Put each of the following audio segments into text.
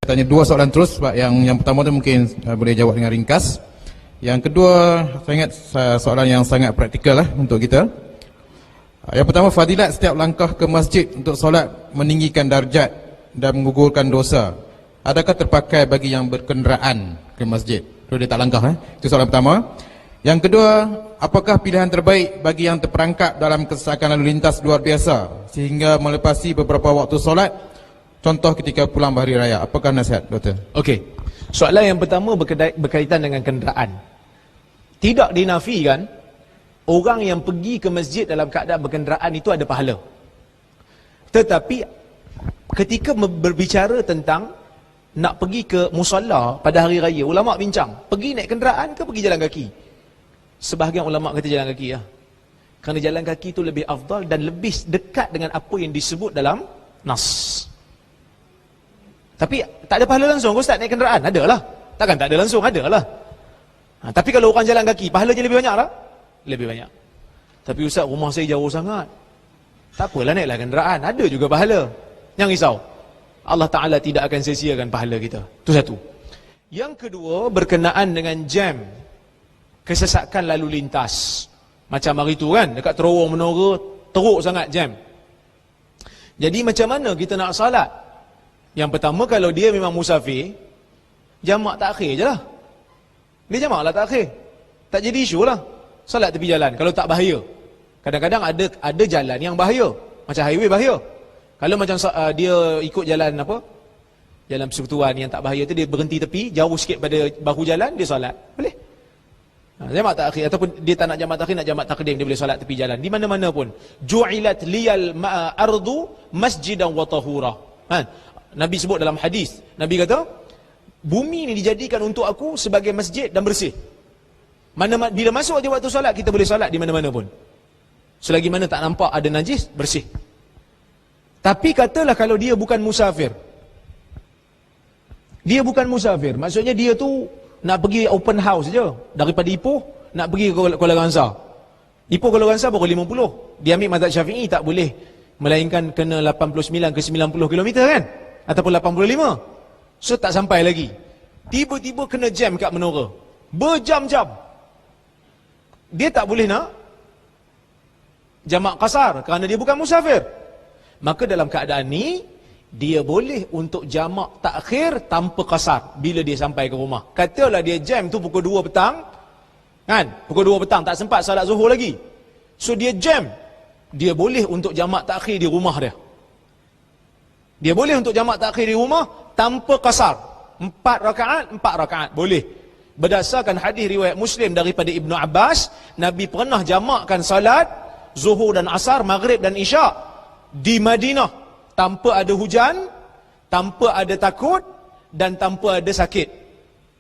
Tanya dua soalan terus sebab yang pertama tu mungkin boleh jawab dengan ringkas. Yang kedua, saya ingat soalan yang sangat praktikal lah untuk kita. Yang pertama, fadilat setiap langkah ke masjid untuk solat meninggikan darjat dan menggugurkan dosa, adakah terpakai bagi yang berkenderaan ke masjid? Kalau dia tak langkah, itu soalan pertama. Yang kedua, apakah pilihan terbaik bagi yang terperangkap dalam kesesakan lalu lintas luar biasa sehingga melepasi beberapa waktu solat, contoh ketika pulang berhari raya? Apakah nasihat, Doktor? Okey. Soalan yang pertama berkaitan dengan kenderaan. Tidak dinafikan orang yang pergi ke masjid dalam keadaan berkenderaan itu ada pahala. Tetapi ketika berbicara tentang nak pergi ke musalla pada hari raya, ulama bincang, pergi naik kenderaan ke pergi jalan kaki? Sebahagian ulama kata jalan kaki ya. Kerana jalan kaki itu lebih afdal dan lebih dekat dengan apa yang disebut dalam nas. Tapi tak ada pahala langsung Ustaz naik kenderaan? Adalah. Takkan tak ada langsung? Adalah. Tapi kalau orang jalan kaki, pahalanya lebih banyak lah? Lebih banyak. Tapi Ustaz, rumah saya jauh sangat. Tak apalah, naiklah kenderaan. Ada juga pahala. Jangan risau. Allah Ta'ala tidak akan sia-siakan pahala kita. Itu satu. Yang kedua, berkenaan dengan jam. Kesesakan lalu lintas. Macam hari tu kan, dekat terowong menora, teruk sangat jam. Jadi macam mana kita nak salat? Yang pertama, kalau dia memang musafir, jamak takhir je lah. Dia jamak lah takhir. Tak jadi isu lah. Salat tepi jalan, kalau tak bahaya. Kadang-kadang ada jalan yang bahaya. Macam highway bahaya. Kalau macam dia ikut jalan apa? Jalan persekutuan yang tak bahaya tu, dia berhenti tepi, jauh sikit pada bahu jalan, dia salat. Boleh. Jamak takhir, ataupun dia tak nak jamak takhir, nak jamak takdim, dia boleh salat tepi jalan. Di mana-mana pun. Ju'ilat liyal ardu masjidan wa tahura. Nabi sebut dalam hadis, Nabi kata, bumi ni dijadikan untuk aku sebagai masjid dan bersih. Bila masuk je waktu solat, kita boleh solat di mana-mana pun. Selagi mana tak nampak ada najis, bersih. Tapi katalah kalau dia bukan musafir. Dia bukan musafir, maksudnya dia tu nak pergi open house je. Daripada Ipoh, nak pergi ke Kuala Kangsar. Ipoh Kuala Kangsar baru 50. Dia ambil mazhab Syafi'i, tak boleh. Melainkan kena 89 ke 90 km kan? Ataupun 85. So tak sampai lagi. Tiba-tiba kena jam kat menora. Berjam-jam. Dia tak boleh nak jamak qasar kerana dia bukan musafir. Maka dalam keadaan ni, dia boleh untuk jamak takhir tanpa qasar bila dia sampai ke rumah. Katalah dia jam tu pukul 2 petang. Kan? Pukul 2 petang tak sempat salat zuhur lagi. So dia jam. Dia boleh untuk jamak takhir di rumah dia. Dia boleh untuk jamak takhir di rumah tanpa qasar. 4 rakaat. Boleh. Berdasarkan hadis riwayat Muslim daripada Ibnu Abbas, Nabi pernah jamakkan salat Zuhur dan Asar, Maghrib dan Isyak di Madinah tanpa ada hujan, tanpa ada takut dan tanpa ada sakit.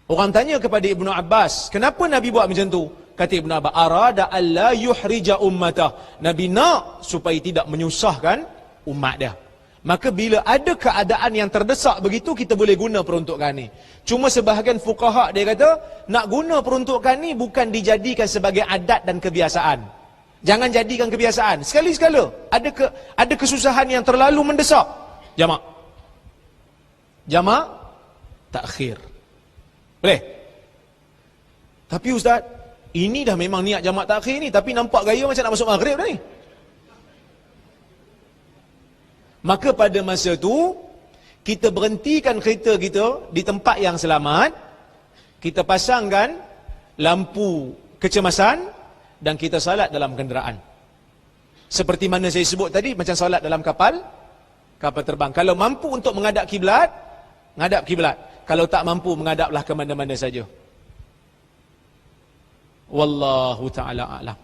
Orang tanya kepada Ibnu Abbas, kenapa Nabi buat macam tu? Kata Ibnu Abbas, arada alla yuhrija ummatah. Nabi nak supaya tidak menyusahkan umat dia. Maka bila ada keadaan yang terdesak begitu, kita boleh guna peruntukan ni. Cuma sebahagian fuqaha dia kata, nak guna peruntukan ni bukan dijadikan sebagai adat dan kebiasaan. Jangan jadikan kebiasaan. Sekali-sekala ada kesusahan yang terlalu mendesak, jamak takhir. Boleh? Tapi Ustaz, ini dah memang niat jamak takhir ni, tapi nampak gaya macam nak masuk maghrib dah ni. Maka pada masa tu, kita berhentikan kereta kita di tempat yang selamat, kita pasangkan lampu kecemasan dan kita salat dalam kenderaan. Seperti mana saya sebut tadi, macam salat dalam kapal terbang. Kalau mampu untuk menghadap kiblat, menghadap kiblat. Kalau tak mampu, menghadaplah ke mana-mana saja. Wallahu ta'ala a'lam.